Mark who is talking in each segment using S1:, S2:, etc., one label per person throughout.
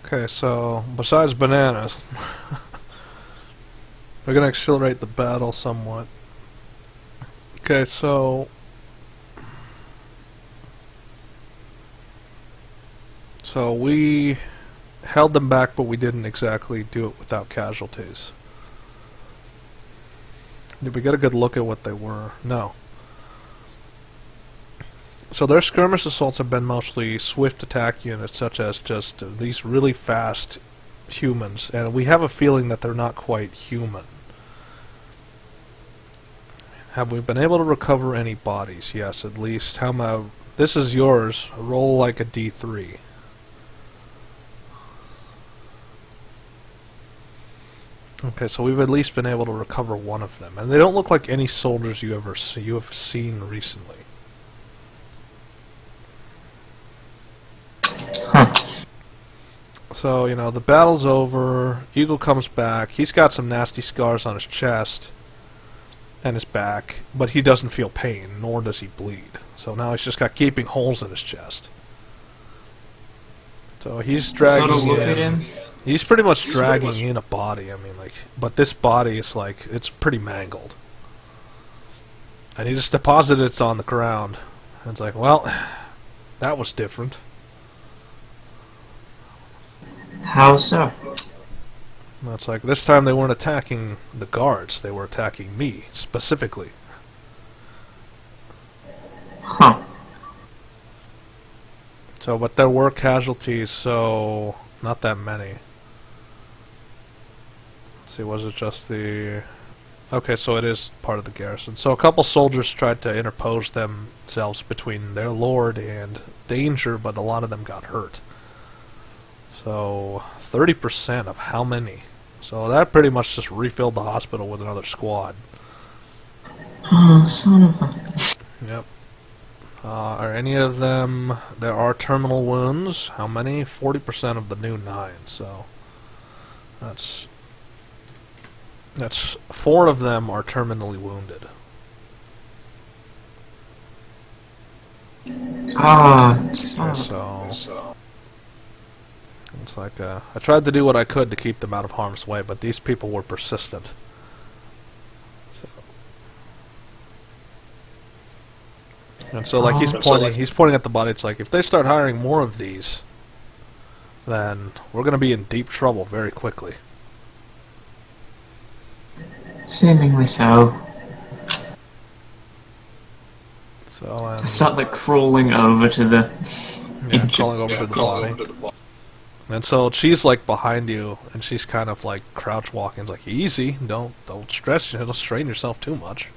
S1: Okay, so besides bananas, we're gonna accelerate the battle somewhat. Okay, so we held them back, but we didn't exactly do it without casualties. Did we get a good look at what they were? No. So their skirmish assaults have been mostly swift attack units, such as just these really fast humans, and we have a feeling that they're not quite human. Have we been able to recover any bodies? Yes, at least. How about... This is yours. Roll like a D3. Okay, so we've at least been able to recover one of them, and they don't look like any soldiers you have seen recently.
S2: Huh.
S1: So, you know, the battle's over. Igle comes back. He's got some nasty scars on his chest and his back, but he doesn't feel pain, nor does he bleed. So now he's just got gaping holes in his chest. So he's dragging
S2: Sort of look at him.
S1: He's pretty much dragging in a body. I mean, like, but this body is like, it's pretty mangled. And he just deposited it on the ground. And it's like, well, that was different.
S2: How so?
S1: And it's like, this time they weren't attacking the guards, they were attacking me, specifically.
S2: Huh.
S1: So, but there were casualties, so not that many. Let's see, was it just the... Okay, so it is part of the garrison. So a couple soldiers tried to interpose themselves between their lord and danger, but a lot of them got hurt. So 30% of how many? So that pretty much just refilled the hospital with another squad.
S2: Oh, son of a...
S1: Yep. Are any of them... There are terminal wounds. How many? 40% of the new 9, so... That's 4 of them are terminally wounded.
S2: Ah, son of a...
S1: So... It's like, I tried to do what I could to keep them out of harm's way, but these people were persistent. So... And so, like, he's pointing at the body. It's like, if they start hiring more of these, then we're going to be in deep trouble very quickly.
S2: Seemingly so.
S1: So,
S2: I start like crawling over to the...
S1: crawling over to the body. And so she's like behind you, and she's kind of like crouch walking. It's like, easy, don't stress, don't strain yourself too much.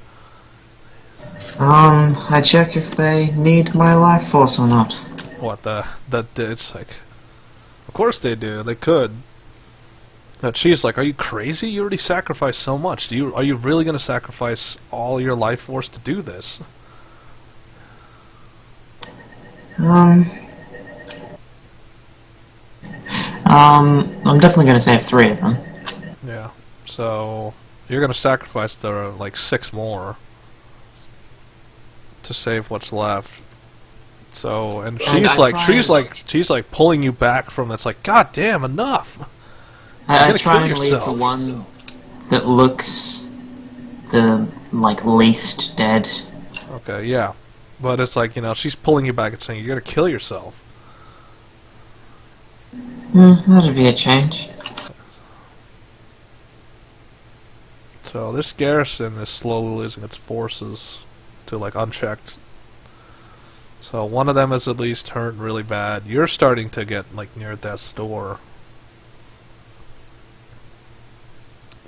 S2: I check if they need my life force or not.
S1: What it's like, of course they do. They could. But she's like, are you crazy? You already sacrificed so much. Are you really going to sacrifice all your life force to do this?
S2: I'm definitely going to save 3 of them.
S1: Yeah. So you're going to sacrifice the like 6 more to save what's left. So, and she's like pulling you back from. It's like, God damn, enough.
S2: I try and leave the one that looks the like least dead.
S1: Okay, yeah, but it's like, you know, she's pulling you back and saying you're gonna kill yourself.
S2: That'd be a change.
S1: So this garrison is slowly losing its forces to like unchecked. So one of them is at least hurt really bad. You're starting to get like near death's door.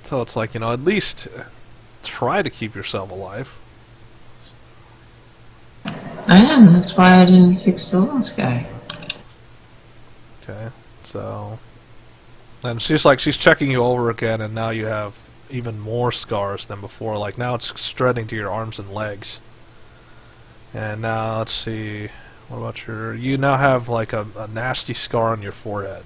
S1: So it's like, you know, at least try to keep yourself alive.
S2: I am, that's why I didn't fix the last guy.
S1: Okay, so... And she's checking you over again, and now you have even more scars than before. Like, now it's spreading to your arms and legs. And now, let's see... What about your... You now have, like, a nasty scar on your forehead.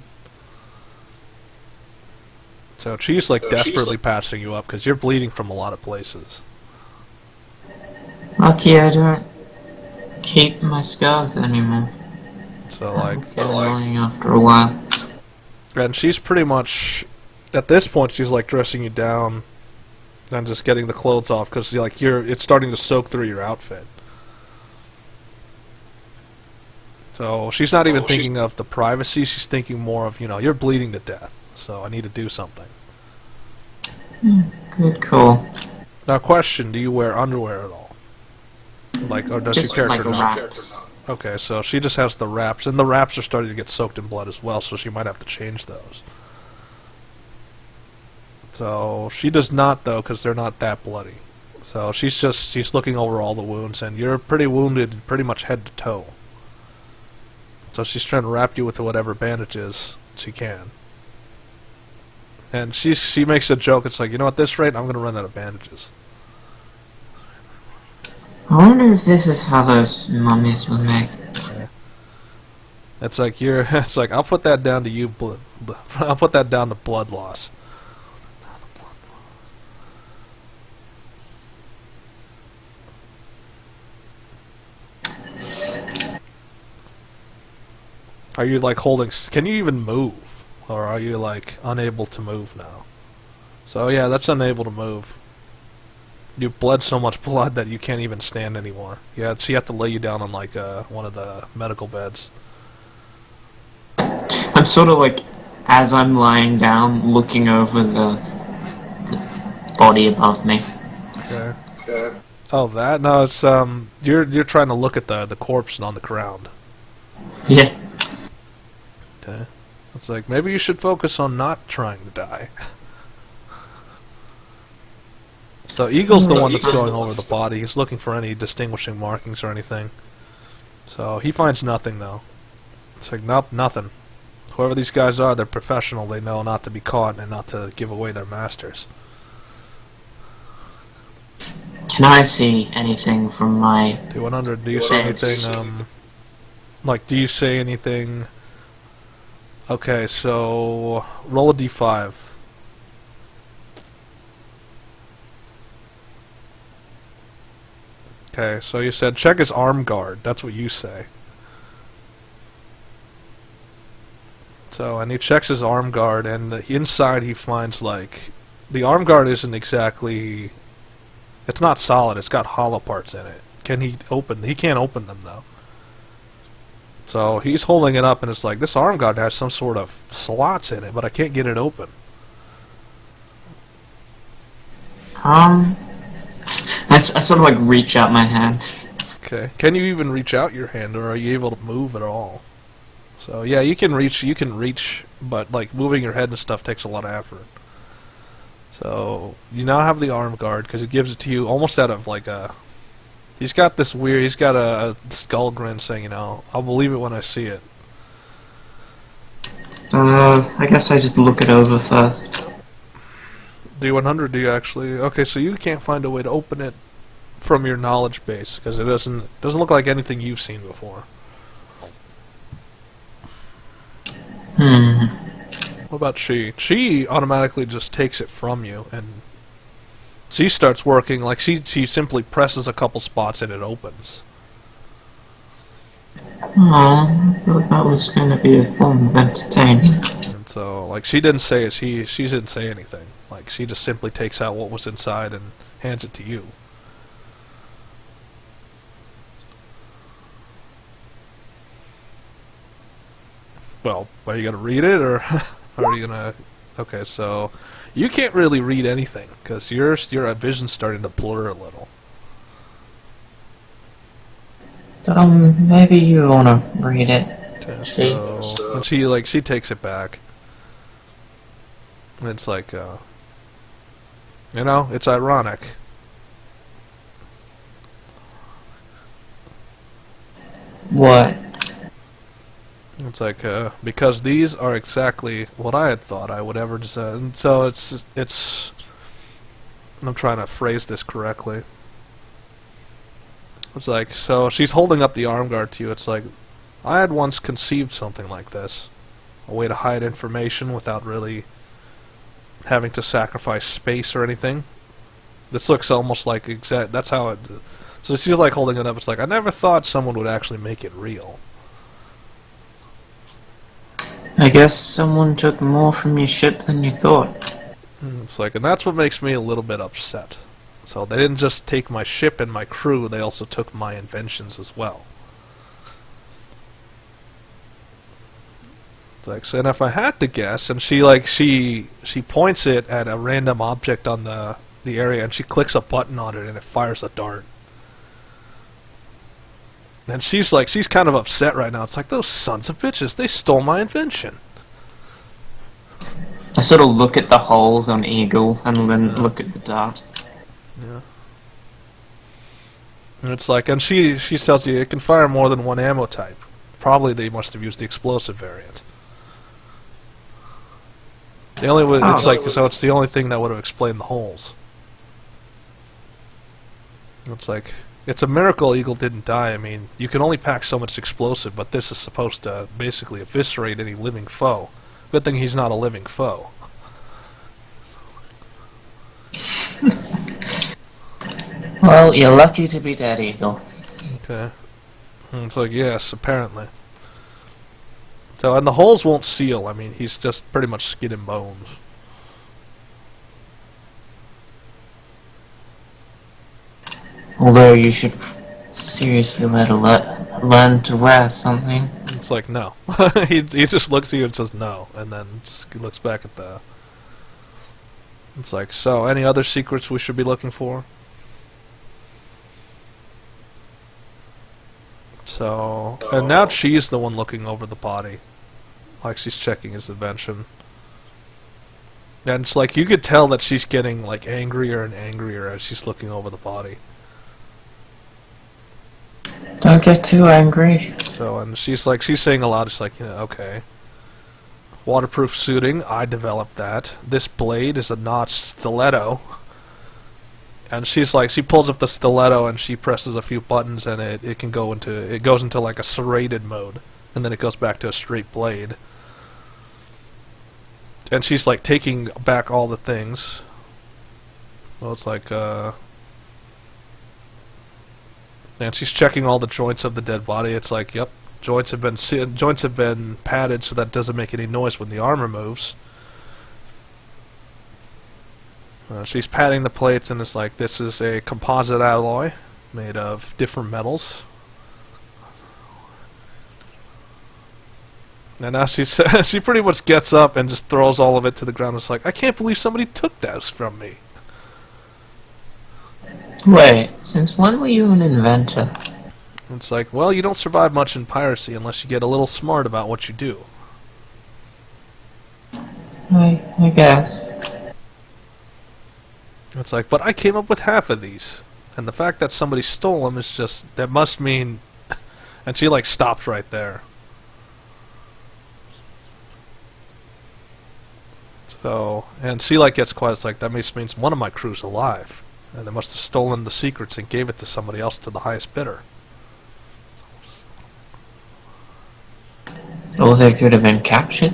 S1: So she's, like, desperately patching you up, because you're bleeding from a lot of places.
S2: Lucky I don't keep my scars anymore.
S1: So, like...
S2: Get annoying after a while.
S1: And she's pretty much, at this point, she's like dressing you down and just getting the clothes off because like it's starting to soak through your outfit. So she's not even thinking of the privacy. She's thinking more of, you're bleeding to death, so I need to do something.
S2: Good call.
S1: Now, question: do you wear underwear at all? Or does
S2: Just
S1: your character
S2: like
S1: not?
S2: wraps.
S1: Okay, so she just has the wraps, and the wraps are starting to get soaked in blood as well, so she might have to change those. So she does not, though, because they're not that bloody. So she's looking over all the wounds, and you're pretty wounded, pretty much head to toe. So she's trying to wrap you with whatever bandages she can. And she makes a joke. It's like, at this rate, I'm going to run out of bandages.
S2: I wonder if this is how those mummies were made.
S1: Yeah. It's like It's like, I'll put that down to you. I'll put that down to blood loss. Are you like holding? Can you even move, or are you like unable to move now? So yeah, that's unable to move. You bled so much blood that you can't even stand anymore. Yeah, so you have to lay you down on like one of the medical beds.
S2: I'm sort of like, as I'm lying down, looking over the body above me.
S1: Okay. Oh, that? No, it's you're trying to look at the corpse on the ground.
S2: Yeah.
S1: Okay. It's like, maybe you should focus on not trying to die. So Igle's the one that's going over the body. He's looking for any distinguishing markings or anything. So he finds nothing, though. It's like, nope, nothing. Whoever these guys are, they're professional. They know not to be caught and not to give away their masters.
S2: Can I see anything from my...
S1: T100, do you see anything, do you say anything... Okay, so... roll a d5. Okay, so you said check his arm guard. That's what you say. So, and he checks his arm guard, and inside he finds, like... The arm guard isn't exactly... It's not solid, it's got hollow parts in it. Can he open... He can't open them, though. So, he's holding it up, and it's like, this arm guard has some sort of slots in it, but I can't get it open.
S2: I sort of like reach out my hand.
S1: Okay. Can you even reach out your hand, or are you able to move at all? So, yeah, you can reach, but, like, moving your head and stuff takes a lot of effort. So, you now have the arm guard, because it gives it to you almost out of, like, a... He's got a skull grin saying, I'll believe it when I see it.
S2: I guess I just look it over first.
S1: D100, do you actually... Okay, so you can't find a way to open it from your knowledge base, because it doesn't look like anything you've seen before. What about she? She automatically just takes it from you, and she starts working, like she simply presses a couple spots and it opens.
S2: Oh, I thought that was going to be a form of entertainment.
S1: And so, like, she didn't say she didn't say anything. Like, she just simply takes out what was inside and hands it to you. Well, are you gonna read it, or are you gonna... Okay, so you can't really read anything, because your vision's starting to blur a little.
S2: Maybe you wanna read it.
S1: Okay, so and she takes it back. And it's like, it's ironic.
S2: What?
S1: It's like, because these are exactly what I had thought I would ever design. And so it's... I'm trying to phrase this correctly. It's like, so she's holding up the arm guard to you. It's like, I had once conceived something like this. A way to hide information without really having to sacrifice space or anything. This looks almost like that's how it... So she's like holding it up. It's like, I never thought someone would actually make it real.
S2: I guess someone took more from your ship than you thought.
S1: It's like, and that's what makes me a little bit upset. So they didn't just take my ship and my crew, they also took my inventions as well. It's like, so, and if I had to guess, and she points it at a random object on the area, and she clicks a button on it, and it fires a dart. And she's kind of upset right now. It's like, those sons of bitches, they stole my invention.
S2: I sort of look at the holes on Igle and then look at the dart.
S1: Yeah. And it's like, and she tells you it can fire more than one ammo type. Probably they must have used the explosive variant. The only way, it's like, so it's the only thing that would have explained the holes. It's like, it's a miracle Igle didn't die. I mean, you can only pack so much explosive, but this is supposed to basically eviscerate any living foe. Good thing he's not a living foe.
S2: Well, you're lucky to be dead, Igle.
S1: Okay. And it's like, yes, apparently. So, and the holes won't seal. I mean, he's just pretty much skin and bones.
S2: Although you should seriously learn to wear something.
S1: It's like, no. he just looks at you and says no, and then just looks back at the... It's like, so, any other secrets we should be looking for? So, and now she's the one looking over the body. Like she's checking his invention. And it's like, you could tell that she's getting, like, angrier and angrier as she's looking over the body.
S2: Don't get too angry.
S1: So, and she's saying a lot, she's like, you know, okay. Waterproof suiting, I developed that. This blade is a notched stiletto. And she's like, she pulls up the stiletto and she presses a few buttons and it goes into like a serrated mode. And then it goes back to a straight blade. And she's like taking back all the things. Well, it's like, and she's checking all the joints of the dead body. It's like, yep, joints have been padded so that it doesn't make any noise when the armor moves. She's patting the plates, and it's like, this is a composite alloy made of different metals. And now she pretty much gets up and just throws all of it to the ground. It's like, I can't believe somebody took that from me.
S2: Wait, since when were you an inventor?
S1: It's like, well, you don't survive much in piracy unless you get a little smart about what you do.
S2: I guess.
S1: It's like, but I came up with half of these. And the fact that somebody stole them is just, that must mean... And she, like, stops right there. So, and she, like, gets quiet. It's like, that means one of my crew's alive. And they must have stolen the secrets and gave it to somebody else, to the highest bidder.
S2: Or they could have been captured.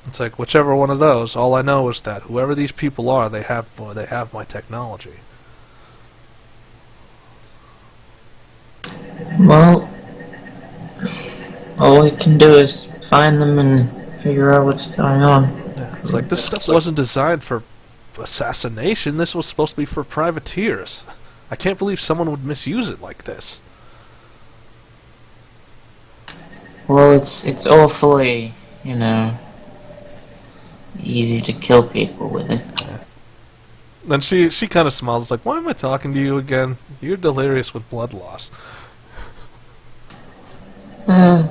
S1: It's like, whichever one of those, all I know is that whoever these people are, they have my technology.
S2: Well, all we can do is find them and figure out what's going on.
S1: Yeah, it's like, this stuff wasn't designed for assassination. This was supposed to be for privateers. I can't believe someone would misuse it like this.
S2: Well, it's awfully, you know, easy to kill people with it.
S1: Yeah. Then she kind of smiles. It's like, why am I talking to you again? You're delirious with blood loss.
S2: I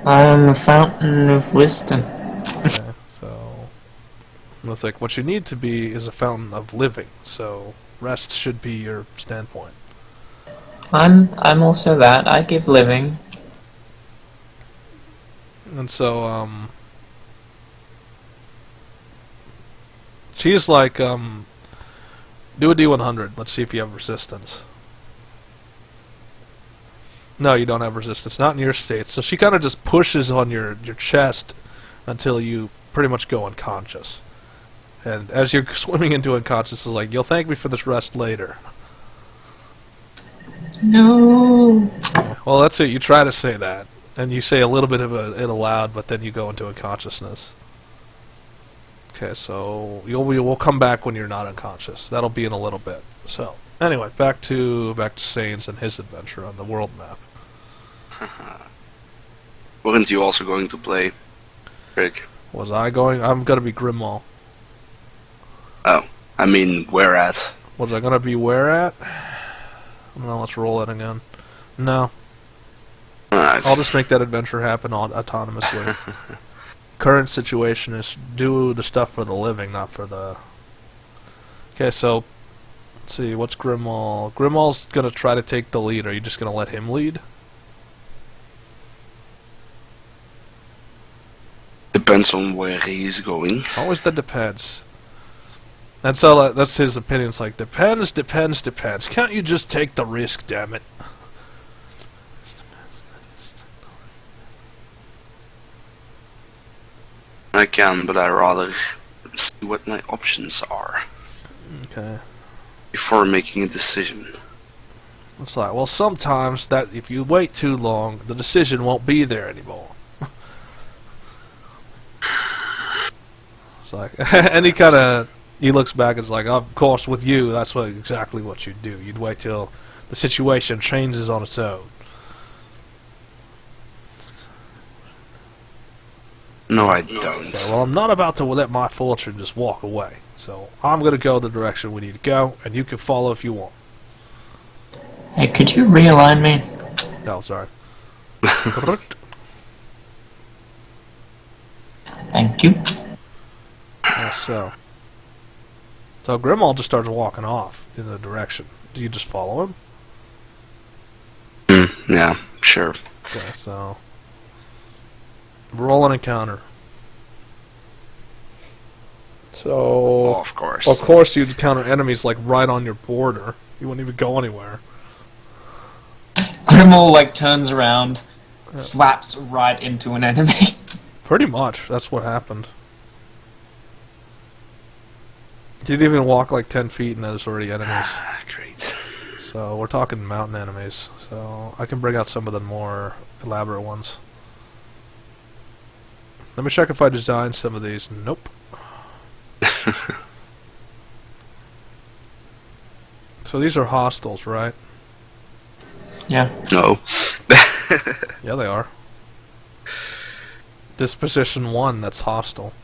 S2: am the fountain of wisdom.
S1: Yeah, so it's like, what you need to be is a fountain of living. So rest should be your standpoint.
S2: I'm also that. I give living.
S1: And so, she's like, do a D100. Let's see if you have resistance. No, you don't have resistance. Not in your state. So she kind of just pushes on your chest until you pretty much go unconscious. And as you're swimming into unconscious, it's like, you'll thank me for this rest later.
S2: No.
S1: Well, that's it. You try to say that. And you say a little bit of it aloud, but then you go into unconsciousness. Okay, so we'll come back when you're not unconscious. That'll be in a little bit. So anyway, back to Sains and his adventure on the world map.
S3: Weren't you also going to play, Rick?
S1: Was I going? I'm gonna be Grimmaul.
S3: Oh, I mean, where at?
S1: Was I gonna be where at? Well, let's roll it again. No.
S3: Alright.
S1: I'll just make that adventure happen autonomously. Current situation is do the stuff for the living, not for the... Okay, so... Let's see, what's Grimmaul? Grimmaul's gonna try to take the lead. Are you just gonna let him lead?
S3: Depends on where he's going.
S1: It's always the depends. That's all. That's his opinion. It's like, depends. Can't you just take the risk, damn it?
S3: I can, but I'd rather see what my options are
S1: Okay.
S3: before making a decision.
S1: It's like, well, sometimes that if you wait too long, the decision won't be there anymore. It's like, and he looks back and is like, of course, with you, that's exactly what you'd do. You'd wait till the situation changes on its own.
S3: No, I don't.
S1: So, well, I'm not about to let my fortune just walk away. So I'm going to go the direction we need to go, and you can follow if you want.
S2: Hey, could you realign me?
S1: Oh, sorry.
S2: Thank you.
S1: So Grimmaul just starts walking off in the direction. Do you just follow him?
S3: Yeah, sure.
S1: Okay, so roll an encounter. So
S3: Oh, of course.
S1: of course you'd encounter enemies like right on your border. You wouldn't even go anywhere.
S2: Grimmaul like turns around, slaps right into an enemy.
S1: Pretty much, that's what happened. You didn't even walk like 10 feet and there's already enemies.
S3: Great.
S1: So we're talking mountain enemies. So I can bring out some of the more elaborate ones. Let me check if I designed some of these. Nope. So these are hostiles, right?
S2: Yeah.
S3: No.
S1: Yeah, they are. Disposition 1, that's hostile.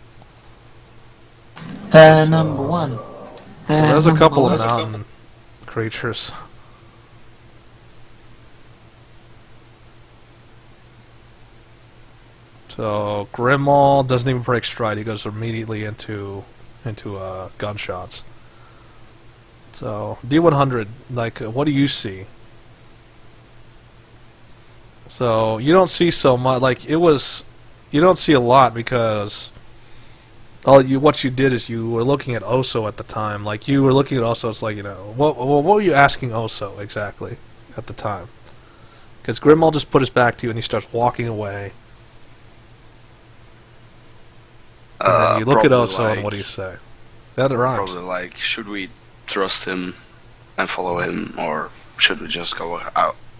S2: They're number one.
S1: So there's a couple of mountain creatures. So Grimmaul doesn't even break stride; he goes immediately into gunshots. So D100, like, what do you see? So you don't see so much. Like you don't see a lot because what you did is you were looking at Oso at the time. Like you were looking at Oso. It's like, what were you asking Oso exactly at the time? Because Grimmaul just put his back to you and he starts walking away. And then you look at Oso and what do you say? That rhymes.
S3: Probably like, should we trust him and follow him, or should we just go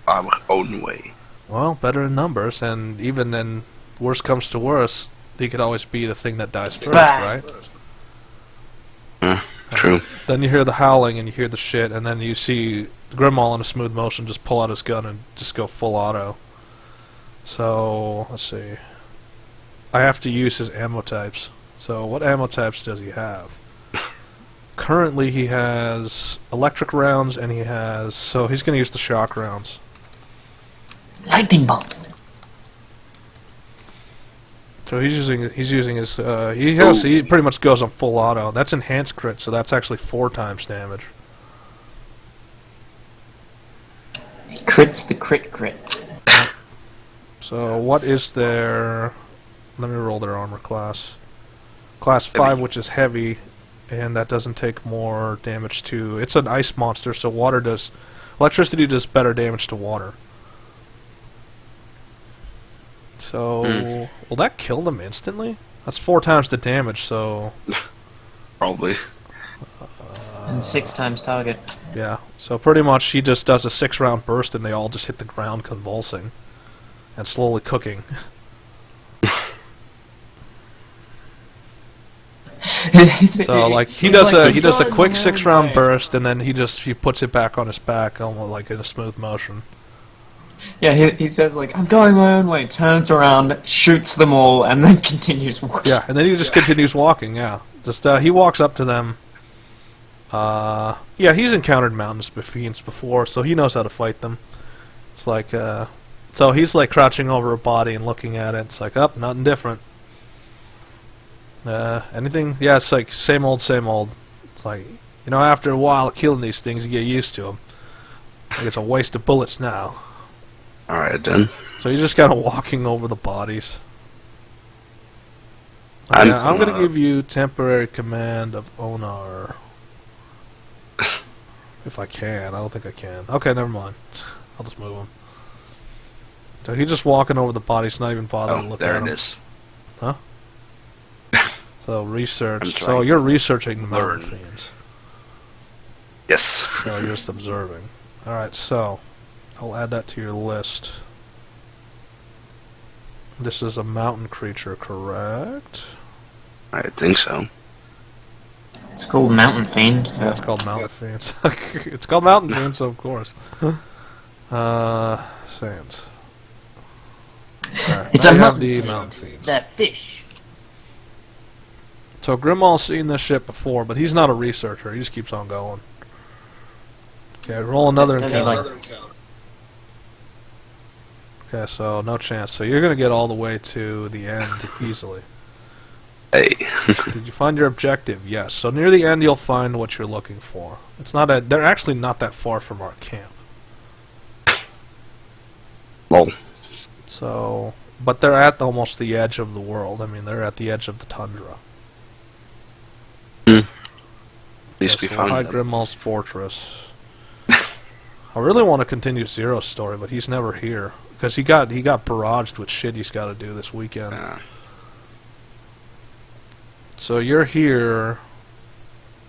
S3: our own way?
S1: Well, better in numbers, and even then, worst comes to worst, he could always be the thing that dies first, right?
S3: True.
S1: Then you hear the howling and you hear the shit, and then you see Grimmaul in a smooth motion just pull out his gun and just go full auto. So, let's see. I have to use his ammo types. So, what ammo types does he have? Currently, he has electric rounds, and so he's going to use the shock rounds.
S2: Lightning bolt.
S1: So he's using his he pretty much goes on full auto. That's enhanced crit, so that's actually 4 times damage.
S2: He crits the crit.
S1: So what is their? Let me roll their armor class. Class 5, which is heavy, and that doesn't take more damage to. It's an ice monster, so electricity does better damage to water. So, will that kill them instantly? That's 4 times the damage, so...
S3: Probably.
S2: And 6 times target.
S1: Yeah, so pretty much he just does a 6-round burst and they all just hit the ground convulsing. and slowly cooking. So like he does a quick 6-round burst, and then he puts it back on his back, almost like in a smooth motion.
S2: Yeah, he says like, I'm going my own way, turns around, shoots them all, and then continues walking.
S1: Yeah, and then he just continues walking. Yeah, just he walks up to them. Yeah, he's encountered mountains fiends before, so he knows how to fight them. It's like so he's like crouching over a body and looking at it. It's like, oh, nothing different. Anything? Yeah, it's like same old, same old. It's like, you know, after a while of killing these things, you get used to them. Like it's a waste of bullets now.
S3: Alright then.
S1: So you're just kind of walking over the bodies. I'm going to give you temporary command of Onar. If I can. I don't think I can. Okay, never mind. I'll just move him. So he's just walking over the bodies, not even bothering to look at them.
S3: There it is.
S1: Huh? So research. So you're researching the mountain fiends.
S3: Yes.
S1: So you're just observing. Alright, so I'll add that to your list. This is a mountain creature, correct?
S3: I think so.
S2: It's called Mountain Fiend, so...
S1: Yeah, it's called Mountain Fiends. It's called Mountain Fiends, so of course. Sains. Right,
S2: it's a
S1: mountain the Mountain Fiends.
S2: They're fish.
S1: So Grimmaul's seen this shit before, but he's not a researcher. He just keeps on going. Okay, roll another encounter. Okay, so no chance. So you're gonna get all the way to the end easily.
S3: Hey.
S1: Did you find your objective? Yes. So near the end, you'll find what you're looking for. It's not a. They're actually not that far from our camp.
S3: Lol.
S1: So, but they're at almost the edge of the world. I mean, they're at the edge of the tundra.
S3: At least we found
S1: them. Grimmaul's fortress. I really want to continue Zero's story, but he's never here because he got barraged with shit he's got to do this weekend. So you're here,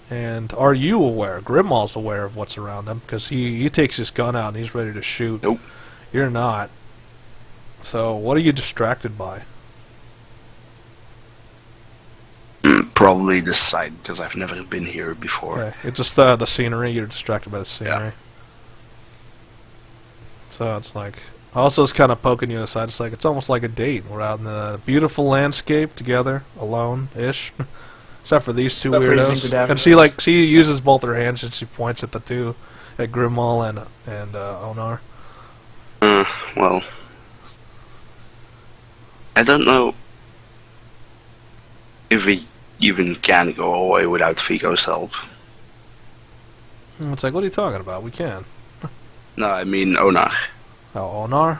S1: and are you aware? Grimmaul's aware of what's around him because he takes his gun out and he's ready to shoot.
S3: Nope.
S1: You're not. So what are you distracted by?
S3: Probably this side because I've never been here before.
S1: Okay. It's just the scenery. You're distracted by the scenery.
S3: Yeah.
S1: So it's like, also it's kind of poking you aside. It's like, it's almost like a date. We're out in the beautiful landscape together, alone-ish. Except for these two weirdos. And she uses both her hands and she points at the two, at Grimmaul and Onar.
S3: Well, I don't know if we even can go away without Vigo's help.
S1: It's like, what are you talking about? We can.
S3: No, I mean Onar.
S1: Oh, Onar?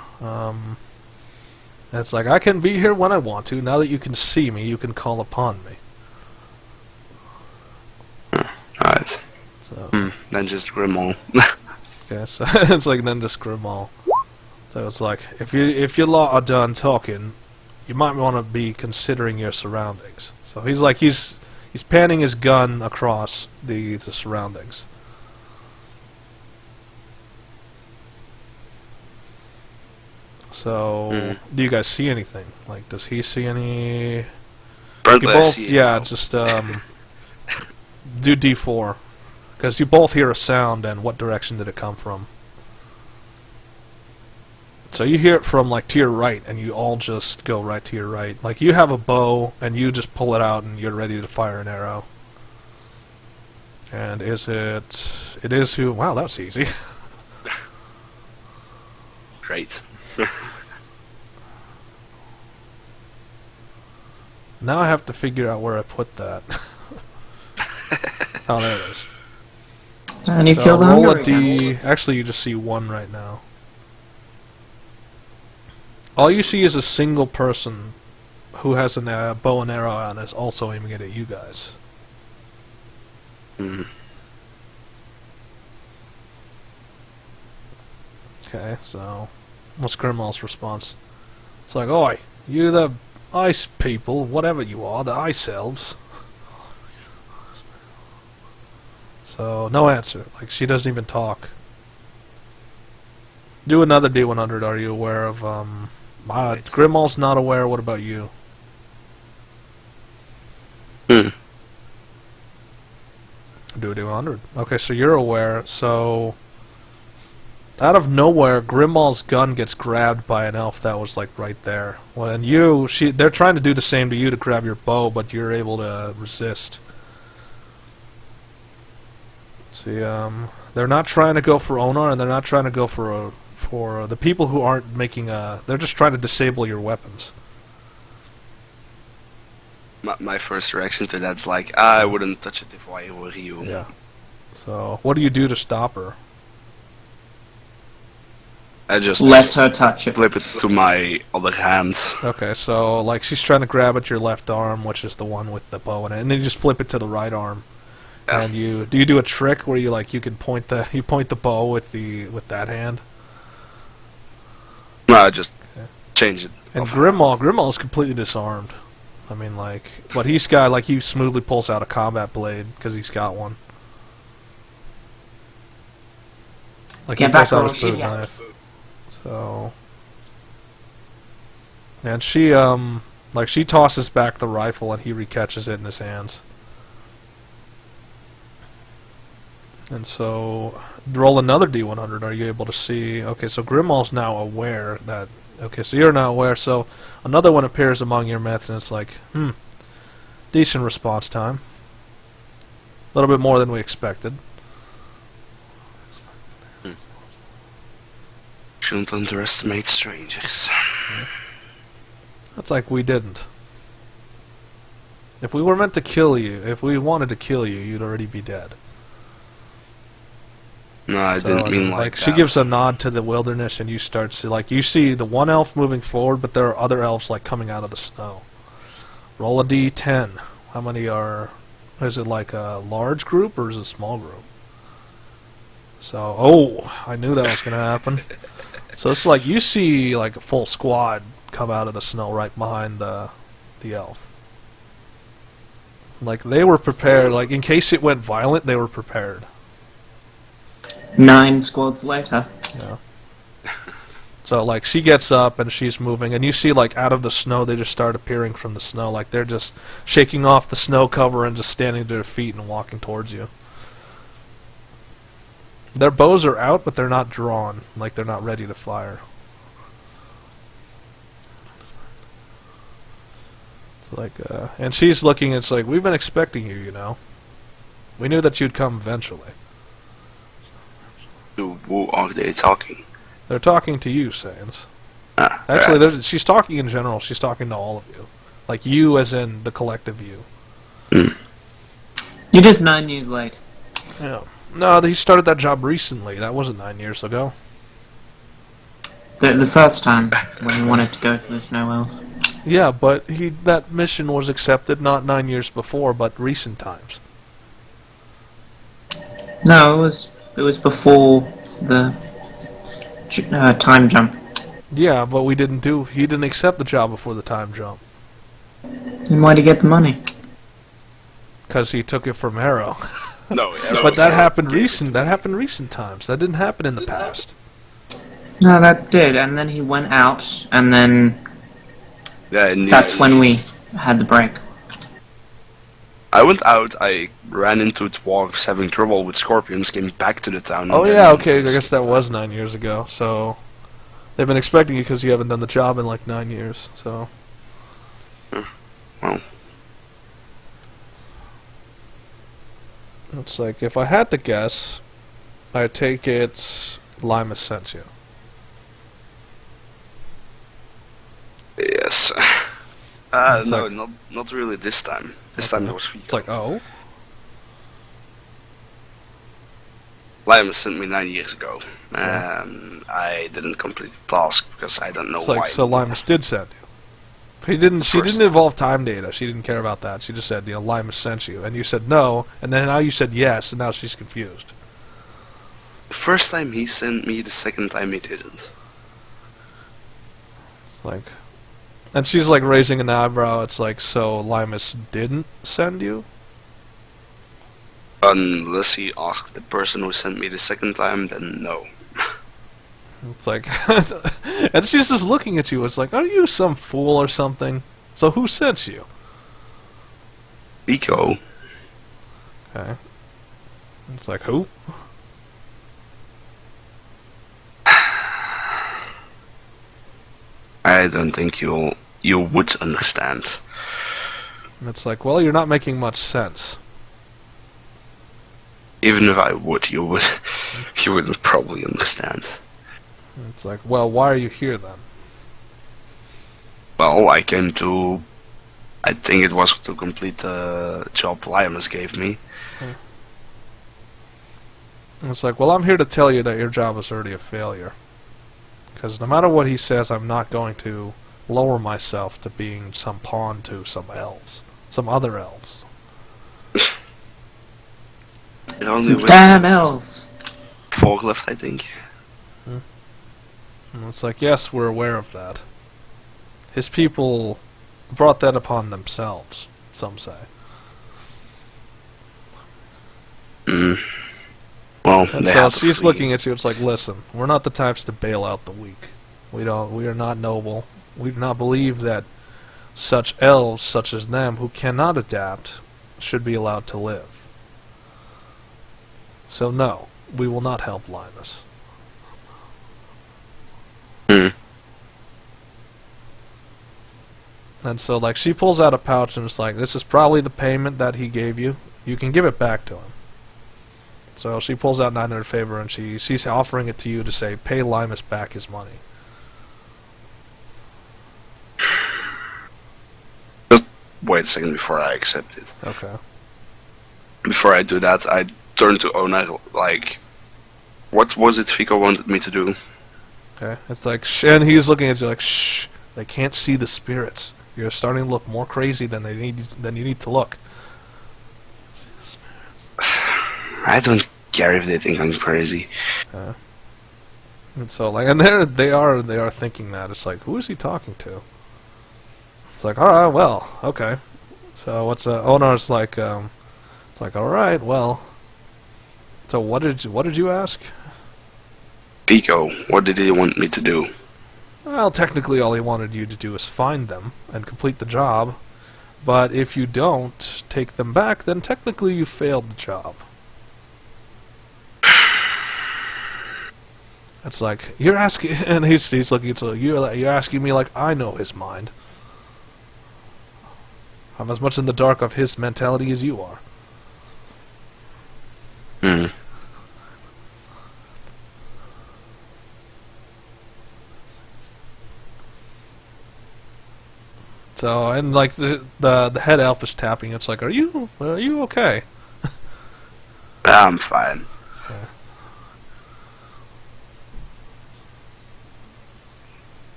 S1: It's like, I can be here when I want to. Now that you can see me, you can call upon me.
S3: Alright.
S1: So,
S3: then just Grimmaul.
S1: okay, so it's like, then just Grimmaul. So it's like, if you lot are done talking, you might want to be considering your surroundings. So he's like, he's panning his gun across the surroundings. So, do you guys see anything? Like, does he see any?
S3: Apparently
S1: both,
S3: I see it
S1: yeah,
S3: now.
S1: just do D4, because you both hear a sound, and what direction did it come from? So you hear it from like to your right, and you all just go right to your right. Like you have a bow, and you just pull it out, and you're ready to fire an arrow. And is it? It is who? Wow, that's easy.
S3: Great.
S1: Now I have to figure out where I put that. Oh, there it is.
S2: And you
S1: So
S2: kill the
S1: roll
S2: hunger
S1: a D.
S2: again.
S1: Actually, you just see one right now. All you see is a single person who has a bow and arrow and is also aiming it at you guys. Okay, so what's Grimmaul's response? It's like, oi, you the ice people, whatever you are, the ice elves. So, no answer. Like, she doesn't even talk. Do another D100. Are you aware of Grimmaul's not aware. What about you?
S3: Hmm.
S1: Do a D100. Okay, so you're aware. So out of nowhere, Grimmaul's gun gets grabbed by an elf that was like right there. Well, and they're trying to do the same to you to grab your bow, but you're able to resist. See, they're not trying to go for Onar, and they're not trying to go for the people who aren't making a. They're just trying to disable your weapons.
S3: My first reaction to that's like, I wouldn't touch it if I were you.
S1: Yeah. So, what do you do to stop her?
S3: I just
S2: let her touch it.
S3: Flip it to my other hand.
S1: Okay, so like she's trying to grab at your left arm, which is the one with the bow in it, and then you just flip it to the right arm. Yeah. And you do a trick where you can point the bow with that hand?
S3: No, I just change it.
S1: And Grimmaul is completely disarmed. I mean, but he smoothly pulls out a combat blade because he's got one. Like he pulls out his boot knife. So, and she she tosses back the rifle and he recatches it in his hands. And so, roll another D100. Are you able to see? Okay, so Grimmaul's now aware that. Okay, so you're now aware. So another one appears among your myths, and it's like, decent response time. A little bit more than we expected.
S3: Shouldn't underestimate strangers.
S1: That's like we didn't. If we were meant to kill you, if we wanted to kill you, you'd already be dead.
S3: No, I didn't mean like that.
S1: She gives a nod to the wilderness, and you start to you see the one elf moving forward, but there are other elves coming out of the snow. Roll a D10. How many are? Is it like a large group or is it a small group? So, I knew that was going to happen. So it's like you see a full squad come out of the snow right behind the elf. Like they were prepared. Like in case it went violent, they were prepared.
S2: 9 squads later.
S1: Yeah. So she gets up and she's moving, and you see out of the snow they just start appearing from the snow. Like they're just shaking off the snow cover and just standing to their feet and walking towards you. Their bows are out, but they're not drawn. Like they're not ready to fire. It's and she's looking. It's like we've been expecting you. You know, we knew that you'd come eventually.
S3: Who are they talking?
S1: They're talking to you, Sains. Actually, she's talking in general. She's talking to all of you. Like you as in the collective you.
S2: You're just 9 years late.
S1: Yeah. No, he started that job recently. That wasn't 9 years ago.
S2: The first time when he wanted to go for the Snow Elves.
S1: Yeah, but that mission was accepted not 9 years before, but recent times.
S2: No, it was before the time jump.
S1: Yeah, but he didn't accept the job before the time jump.
S2: Then why'd he get the money?
S1: Because he took it from Arrow.
S3: No,
S1: but that happened recent. That happened recent times. That didn't happen in the past.
S2: No, that did, and then he went out, and then that's when we had the break.
S3: I went out, I ran into dwarves having trouble with scorpions, came back to the town.
S1: Oh yeah, okay, I guess that was 9 years ago, so... They've been expecting you because you haven't done the job in 9 years, so...
S3: Well...
S1: It's if I had to guess, I take it Limus sent you.
S3: Yes. No, not really this time. This time it was Vito.
S1: It's oh?
S3: Limus sent me 9 years ago.
S1: Yeah.
S3: I didn't complete the task because I don't know why.
S1: So Limus did send you. She didn't involve time data. She didn't care about that. She just said, Limus sent you. And you said no, and then now you said yes, and now she's confused.
S3: The first time he sent me, the second time he didn't.
S1: It's and she's raising an eyebrow. It's so Limus didn't send you?
S3: Unless he asked the person who sent me the second time, then no.
S1: It's like, and she's just looking at you. It's like, are you some fool or something? So who sent you?
S3: Pico.
S1: Okay. It's like, who?
S3: I don't think you would understand.
S1: And it's like, well, you're not making much sense.
S3: Even if I would, you wouldn't probably understand.
S1: And it's like, well, why are you here then?
S3: Well, I came to... I think it was to complete the job Liamus gave me.
S1: And it's like, well, I'm here to tell you that your job is already a failure. Because no matter what he says, I'm not going to lower myself to being some pawn to some elves. Some other elves.
S3: It only was
S2: Damn elves!
S3: 4 left, I think.
S1: And it's like, yes, we're aware of that. His people brought that upon themselves, some say.
S3: Mm. Well,
S1: And
S3: they
S1: so
S3: have to
S1: she's
S3: flee.
S1: looking at you, it's like, listen, we're not the types to bail out the weak. We are not noble. We do not believe that such elves, such as them, who cannot adapt, should be allowed to live. So no, we will not help Linus.
S3: Mm.
S1: And so, like, she pulls out a pouch and it's like, this is probably the payment that he gave you. You can give it back to him. So she pulls out 900 favor and she's offering it to you to say, pay Linus back his money.
S3: Just wait a second before I accept it.
S1: Okay.
S3: Before I do that, I turn to Ona like, what was it Fico wanted me to do?
S1: Okay. It's like, and he's looking at you like, shh, they can't see the spirits. You're starting to look more crazy than you need to look.
S3: I don't care if they think I'm crazy.
S1: And so, like, and they are thinking that. It's like, who is he talking to? It's like, all right, well, okay. So what's Onar's like? It's like, all right, well. So what did you ask?
S3: Pico, what did he want me to do?
S1: Well, technically, all he wanted you to do is find them and complete the job. But if you don't take them back, then technically you failed the job. It's like, you're asking, and he's looking at you. You're asking me like I know his mind. I'm as much in the dark of his mentality as you are.
S3: Hmm.
S1: So, and like the head elf is tapping. It's like, are you okay?
S3: I'm fine.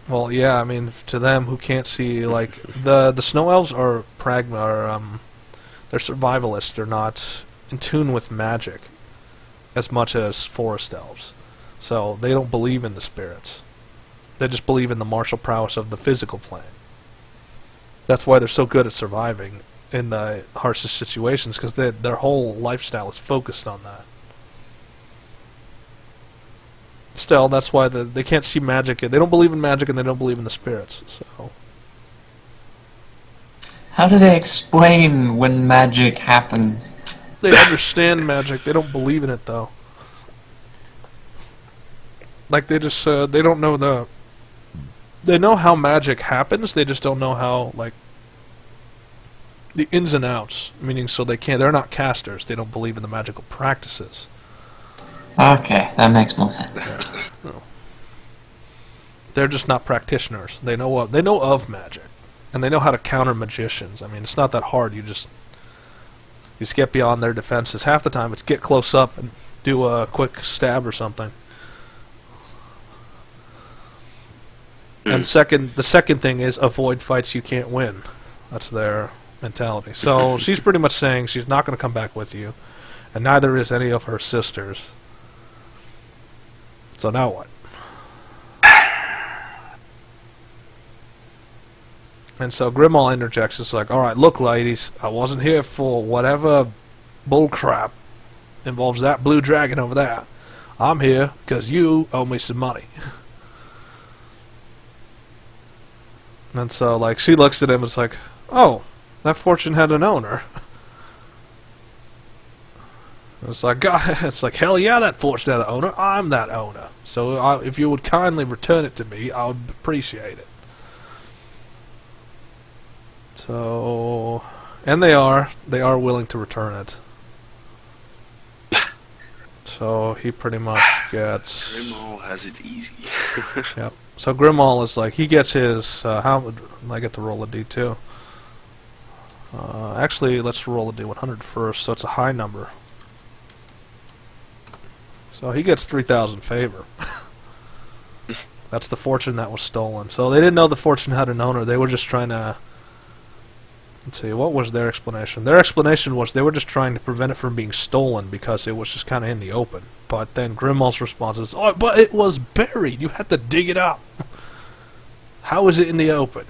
S1: Well, yeah. I mean, to them who can't see, like the Snow Elves are they're survivalists. They're not in tune with magic as much as forest elves. So they don't believe in the spirits. They just believe in the martial prowess of the physical plane. That's why they're so good at surviving in the harshest situations, because their whole lifestyle is focused on that. Still, that's why they can't see magic. They don't believe in magic, and they don't believe in the spirits. So,
S2: How do they explain when magic happens?
S1: they understand magic. They don't believe in it, though. Like, they just they don't know the. They know how magic happens. They just don't know how, like, the ins and outs. Meaning, so they're not casters. They don't believe in the magical practices.
S2: Okay, that makes more sense.
S1: No. They're just not practitioners. They know of magic, and they know how to counter magicians. I mean, it's not that hard. You just get beyond their defenses. Half the time, it's get close up and do a quick stab or something. And the second thing is avoid fights you can't win. That's their mentality. So she's pretty much saying she's not going to come back with you, and neither is any of her sisters. So now what? And so Grimmaul interjects. It's like, all right, look, ladies, I wasn't here for whatever bullcrap involves that blue dragon over there. I'm here because you owe me some money. And so, like, she looks at him and it's like, oh, that fortune had an owner. It's like, God, it's like, hell yeah, that fortune had an owner. I'm that owner. So if you would kindly return it to me, I would appreciate it. So, and they are willing to return it. So he pretty much gets...
S3: Grimmaul has it easy.
S1: Yep. So Grimmaul is like, he gets his, how would I get to roll a d2? Actually, let's roll a d100 first, so it's a high number. So he gets 3,000 favor. That's the fortune that was stolen. So they didn't know the fortune had an owner. They were just trying to... Let's see, what was their explanation? Their explanation was they were just trying to prevent it from being stolen because it was just kind of in the open. But then Grimmaul's response is, oh, but it was buried. You had to dig it up. How is it in the open?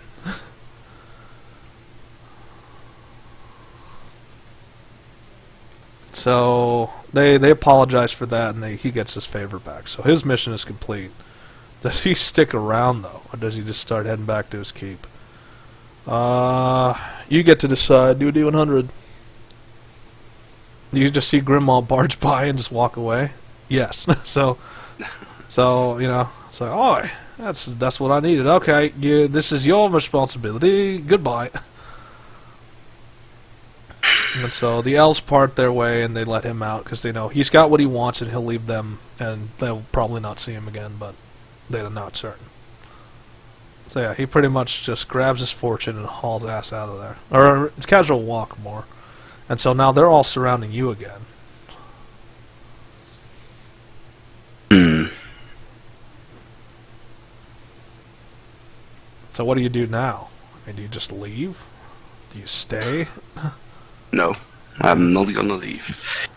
S1: So they apologize for that, and he gets his favor back. So his mission is complete. Does he stick around, though? Or does he just start heading back to his keep? You get to decide. Do a D100. You just see Grimmaul barge by and just walk away. Yes. so you know, it's like, oh, that's what I needed. Okay, this is your responsibility. Goodbye. And so the elves part their way and they let him out because they know he's got what he wants and he'll leave them and they'll probably not see him again, but they're not certain. So yeah, he pretty much just grabs his fortune and hauls ass out of there. Or it's casual walk more. And so now they're all surrounding you again. So what do you do now? I mean, do you just leave? Do you stay?
S3: No, I'm not gonna leave.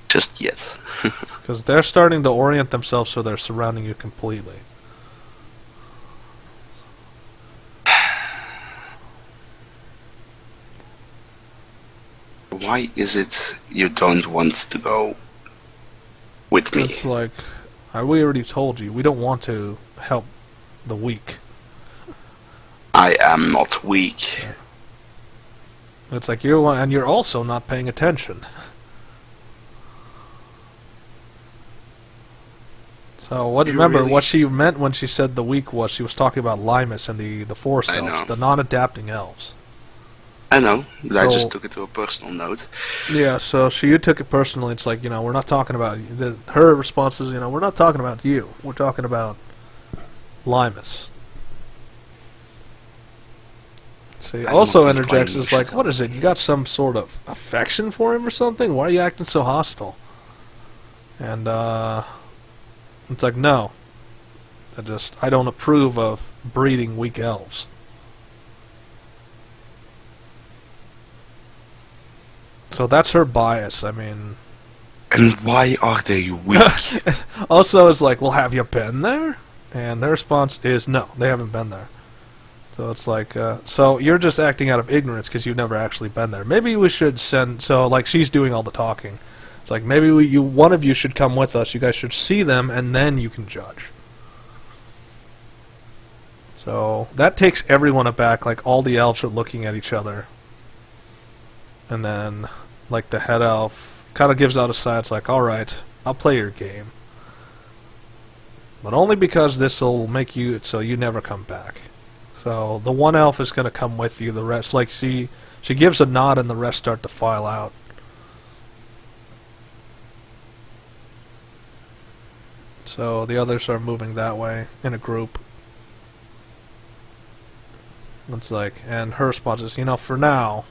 S3: Just yet.
S1: Because they're starting to orient themselves so they're surrounding you completely.
S3: Why is it you don't want to go with me?
S1: It's like, we already told you, we don't want to help the weak.
S3: I am not weak.
S1: Yeah. It's like you're also not paying attention. So remember what she meant when she said the weak was she was talking about Limus and the forest elves, the non-adapting elves.
S3: I know, but I just took it to a personal note.
S1: Yeah, so you took it personally. It's like, we're not talking about her response is, we're not talking about you. We're talking about Limus. See, also interjects is like, what is it? You got some sort of affection for him or something? Why are you acting so hostile? And it's like, no. I don't approve of breeding weak elves. So that's her bias, I mean...
S3: And why are they weak?
S1: Also, it's like, well, have you been there? And their response is, no, they haven't been there. So it's like, so you're just acting out of ignorance because you've never actually been there. Maybe we should send, so like she's doing all the talking. It's like, maybe one of you should come with us, you guys should see them, and then you can judge. So that takes everyone aback, like all the elves are looking at each other. And then, like, the head elf kind of gives out a sigh. It's like, alright, I'll play your game. But only because this will make you so you never come back. So the one elf is going to come with you. The rest, like, she gives a nod and the rest start to file out. So the others are moving that way in a group. It's like, and her response is, for now...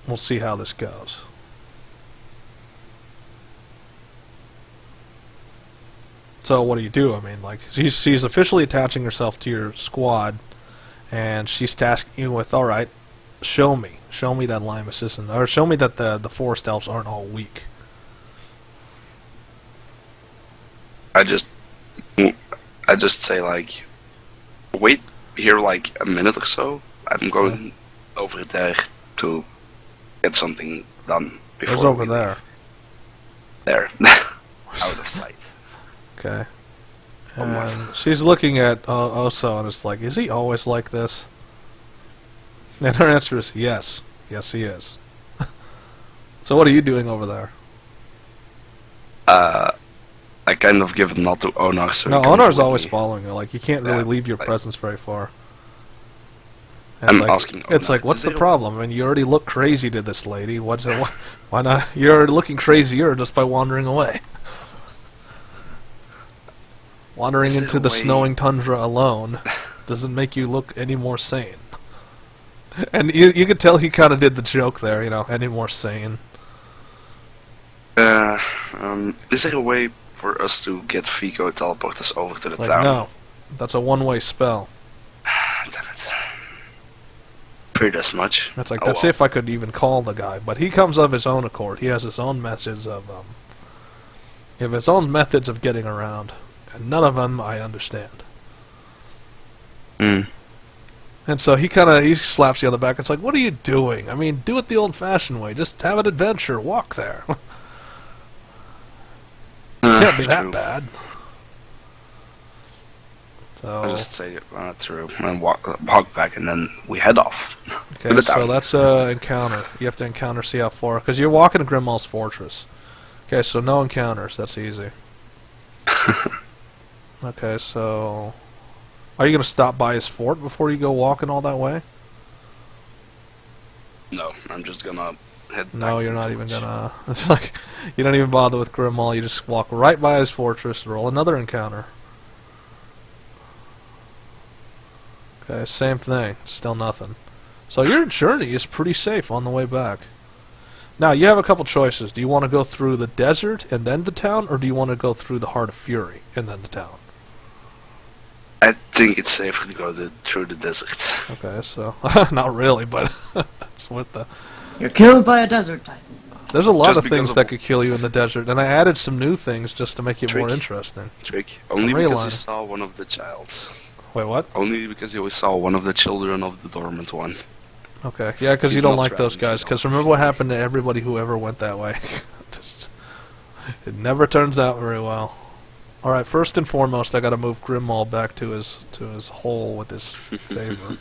S1: We'll see how this goes. So what do you do? I mean, like, she's officially attaching herself to your squad, and she's tasking you with, alright, show me that Limus isn't, or show me that the forest elves aren't all weak.
S3: I just say, like, wait here like a minute or so. I'm going over there to get something done before.
S1: Where's over there?
S3: There. out of sight.
S1: Okay.
S3: One more.
S1: And she's looking at Oso and it's like, is he always like this? And her answer is yes. Yes, he is. So what are you doing over there?
S3: I kind of give a nod to Onar. So
S1: No,
S3: he comes
S1: Onar's
S3: with
S1: always
S3: me.
S1: following you. Like, you can't really leave your
S3: like-
S1: presence very far. And
S3: I'm
S1: like,
S3: asking
S1: it's
S3: Onar,
S1: like, what's
S3: is
S1: the
S3: there-
S1: problem? I mean, you already look crazy to this lady. Why not? You're looking crazier just by wandering away. Wandering
S3: Is there
S1: into
S3: a
S1: the
S3: way-
S1: snowing tundra alone doesn't make you look any more sane. And you could tell he kind of did the joke there, you know, any more sane.
S3: Is there a way for us to get Vico to teleport us over to the
S1: Like,
S3: town?
S1: no. That's a one-way spell.
S3: Damn it. Feared as much.
S1: That's like,
S3: Oh,
S1: that's
S3: well.
S1: if I could even call the guy. But he comes of his own accord. He has his own methods of, getting around. And none of them I understand.
S3: Mm.
S1: And so he slaps you on the back. It's like, what are you doing? I mean, do it the old-fashioned way. Just have an adventure. Walk there. Can't be that
S3: True.
S1: bad. So,
S3: I'll just say through and walk back, and then we head off.
S1: okay,
S3: to the
S1: so
S3: town.
S1: that's encounter. You have to encounter, see how far, because you're walking to Grimmaul's fortress. Okay, so no encounters. That's easy. Okay, so are you going to stop by his fort before you go walking all that way?
S3: No, I'm just gonna head back.
S1: No,
S3: to
S1: you're
S3: the
S1: not even
S3: village.
S1: gonna. It's like you don't even bother with Grimmaul. You just walk right by his fortress, roll another encounter. Okay, same thing. Still nothing. So your journey is pretty safe on the way back. Now, you have a couple choices. Do you want to go through the desert and then the town, or do you want to go through the Heart of Fury and then the town?
S3: I think it's safer to go through the desert.
S1: Okay, so not really, but it's with the.
S2: You're killed by a desert titan.
S1: There's a lot
S3: Just
S1: of
S3: because
S1: things
S3: of-
S1: that could kill you in the desert, and I added some new things just to make it more
S3: Trick.
S1: interesting.
S3: Trick. Only
S1: I'm
S3: because he
S1: realizing.
S3: saw one of the childs.
S1: Wait, what?
S3: Only because he always saw one of the children of the dormant one.
S1: Okay, yeah, because you
S3: He's
S1: don't
S3: not
S1: like those
S3: threatening,
S1: guys.
S3: you know.
S1: Because remember what happened to everybody who ever went that way. It never turns out very well. All right, first and foremost, I got to move Grimmaul back to his hole with his favor.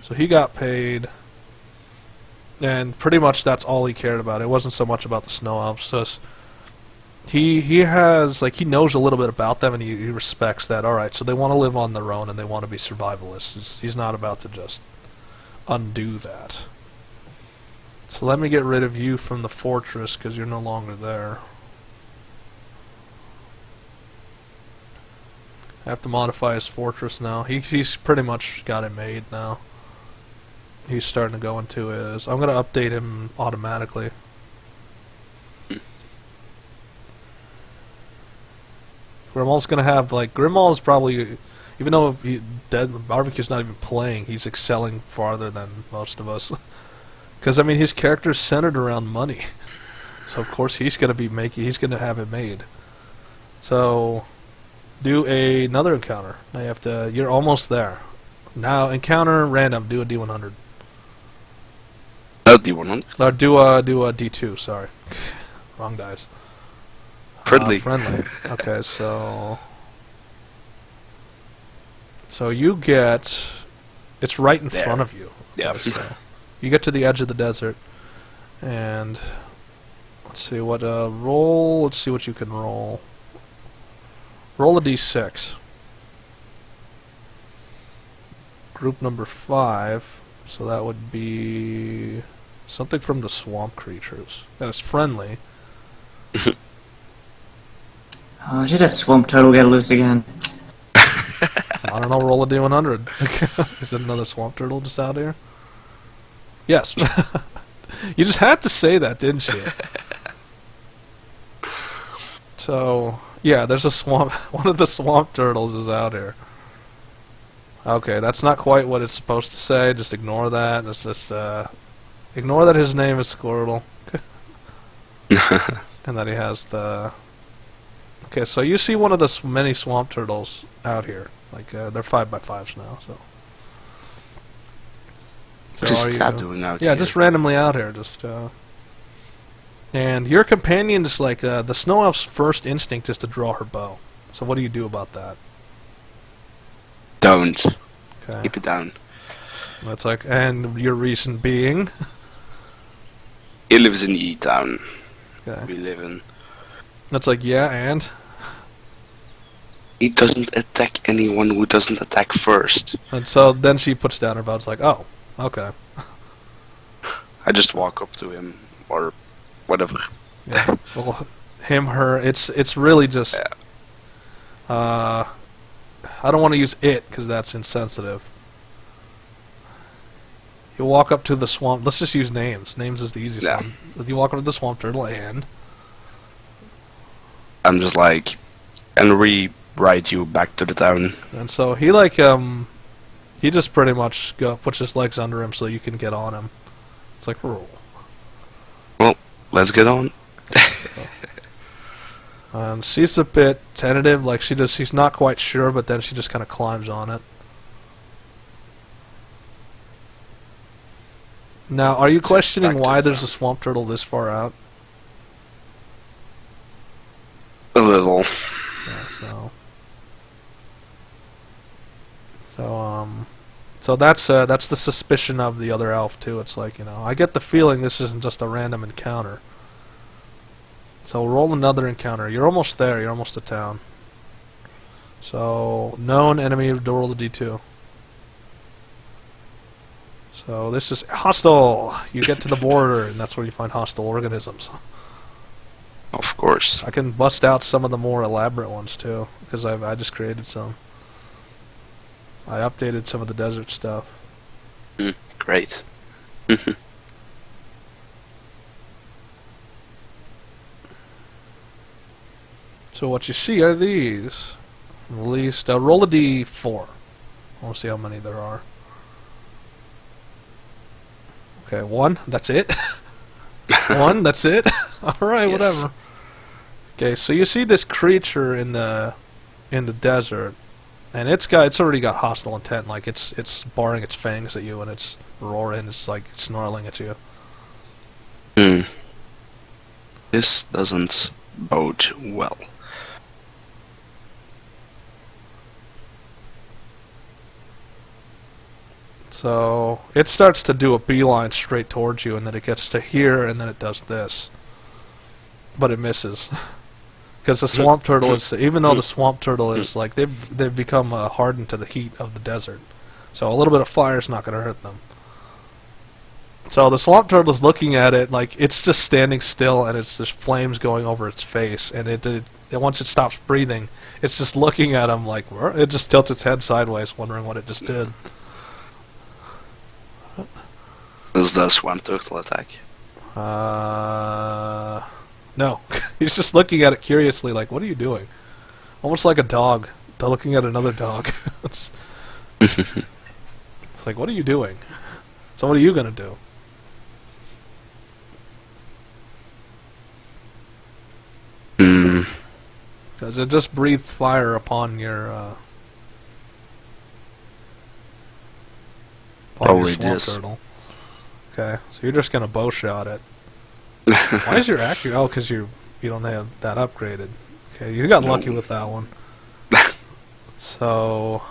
S1: So he got paid, and pretty much that's all he cared about. It wasn't so much about the Snow Elves. So he has he knows a little bit about them, and he respects that. All right, so they want to live on their own and they want to be survivalists. He's not about to just undo that. So let me get rid of you from the fortress because you're no longer there. I have to modify his fortress now. He's pretty much got it made now. He's starting to go into his. I'm gonna update him automatically. Grimmaul's gonna have Grimmaul's probably, even though Barbecue's not even playing, he's excelling farther than most of us. Because I mean, his character's centered around money, so of course he's gonna have it made. So, do another encounter. Now you have to. You're almost there. Now encounter random. Do a D100.
S3: D100.
S1: Or do a D2. Sorry, wrong dice.
S3: Friendly.
S1: Friendly. Okay, so you get. It's right in
S3: There.
S1: front of you.
S3: Yeah.
S1: Okay, so you get to the edge of the desert, and let's see what roll. Let's see what you can roll. Roll a D6. Group number 5. So that would be something from the swamp creatures. That is friendly.
S2: Oh, did a swamp turtle get loose again?
S1: I don't know, roll a D100. Is it another swamp turtle just out here? Yes. You just had to say that, didn't you? So, yeah, there's a swamp. One of the swamp turtles is out here. Okay, that's not quite what it's supposed to say. Just ignore that. It's just, ignore that his name is Squirtle. And that he has the... Okay, so you see one of the many swamp turtles out here. They're 5x5s now, so...
S3: What is
S1: are
S3: that
S1: you...
S3: doing out
S1: Yeah,
S3: here?
S1: just randomly out here. Just, And your companion is like, the Snow Elf's first instinct is to draw her bow. So what do you do about that?
S3: Don't.
S1: Okay.
S3: Keep it down.
S1: That's like, and your reason being?
S3: He lives in E-Town.
S1: Okay.
S3: We live in.
S1: That's like, yeah, and?
S3: He doesn't attack anyone who doesn't attack first.
S1: And so then she puts down her bow. It's like, oh, okay.
S3: I just walk up to him, or whatever.
S1: Yeah. Well, him, her, it's really just...
S3: Yeah.
S1: I don't want to use it, because that's insensitive. You walk up to the swamp... Let's just use names. Names is the easiest
S3: Yeah.
S1: one. You walk up to the swamp turtle, and...
S3: I'm just like, and ride you back to the town.
S1: And so he, like, he just pretty much puts his legs under him so you can get on him. It's like, roll.
S3: Well, let's get on.
S1: And she's a bit tentative, like she's not quite sure, but then she just kind of climbs on it. Now, are you questioning why there's a swamp turtle this far out?
S3: A little.
S1: Yeah, so that's the suspicion of the other elf too. It's like, I get the feeling this isn't just a random encounter. So roll another encounter. You're almost there. You're almost to town. So known enemy, roll the D2. So this is hostile. You get to the border, and that's where you find hostile organisms.
S3: Of course.
S1: I can bust out some of the more elaborate ones too, because I just created some. I updated some of the desert stuff.
S3: Great.
S1: So what you see are these. At least, roll a D4. I want to see how many there are. Okay, 1. That's it. 1. That's it. All right,
S3: Yes.
S1: whatever. Okay, so you see this creature in the desert, and it's already got hostile intent. Like it's baring its fangs at you, and it's roaring. It's like snarling at you.
S3: This doesn't bode well.
S1: So it starts to do a beeline straight towards you, and then it gets to here, and then it does this. But it misses. Because the swamp turtle is, even though the swamp turtle is like, they've become hardened to the heat of the desert. So a little bit of fire is not going to hurt them. So the swamp turtle is looking at it like it's just standing still, and there's flames going over its face, and once it stops breathing, it's just looking at him like, it just tilts its head sideways, wondering what it just did.
S3: Does the swamp turtle attack?
S1: No. He's just looking at it curiously, like, what are you doing? Almost like a dog. They're looking at another dog. It's like, what are you doing? So what are you going to do? Because it just breathed fire upon your
S3: Probably
S1: swamp
S3: just.
S1: turtle. Okay, so you're just going to bow shot it. Why is your accurate? Oh, because you don't have that upgraded. Okay, you got lucky with that one. So,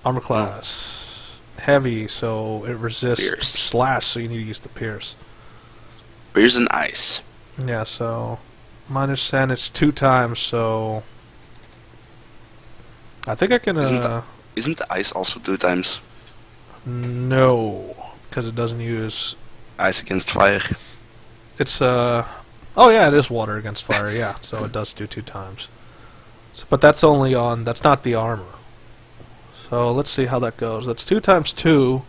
S1: armor class. Heavy, so it resists
S3: Pierce.
S1: slash, so you need to use the pierce.
S3: Pierce and ice.
S1: Yeah, so minus 10, it's 2 times, so I think I can,
S3: Isn't the ice also 2 times?
S1: no, because it doesn't use,
S3: Ice against fire.
S1: it's, oh yeah, it is water against fire, yeah, so it does do 2 times. So, but that's only on, that's not the armor. So let's see how that goes. That's 2 times 2,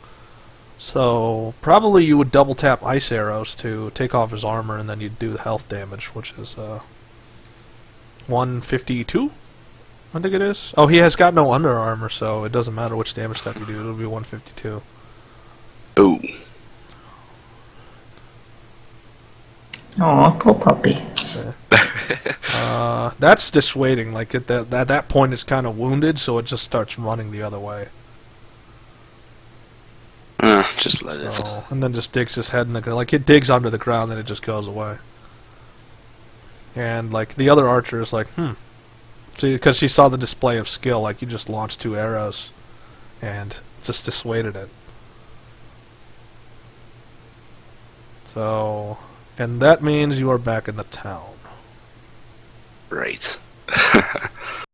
S1: so probably you would double tap ice arrows to take off his armor, and then you'd do the health damage, which is 152, I think it is. Oh, he has got no under armor, so it doesn't matter which damage type you do, it'll be 152.
S3: Ooh.
S2: Oh, poor puppy.
S1: Okay. That's dissuading. Like at that point, it's kind of wounded, so it just starts running the other way.
S3: Just let it.
S1: So, and then just digs his head in the ground. Like it digs under the ground, then it just goes away. And like the other archer is like, see, because she saw the display of skill, like you just launched 2 arrows, and just dissuaded it. So, and that means you are back in the town.
S3: Right.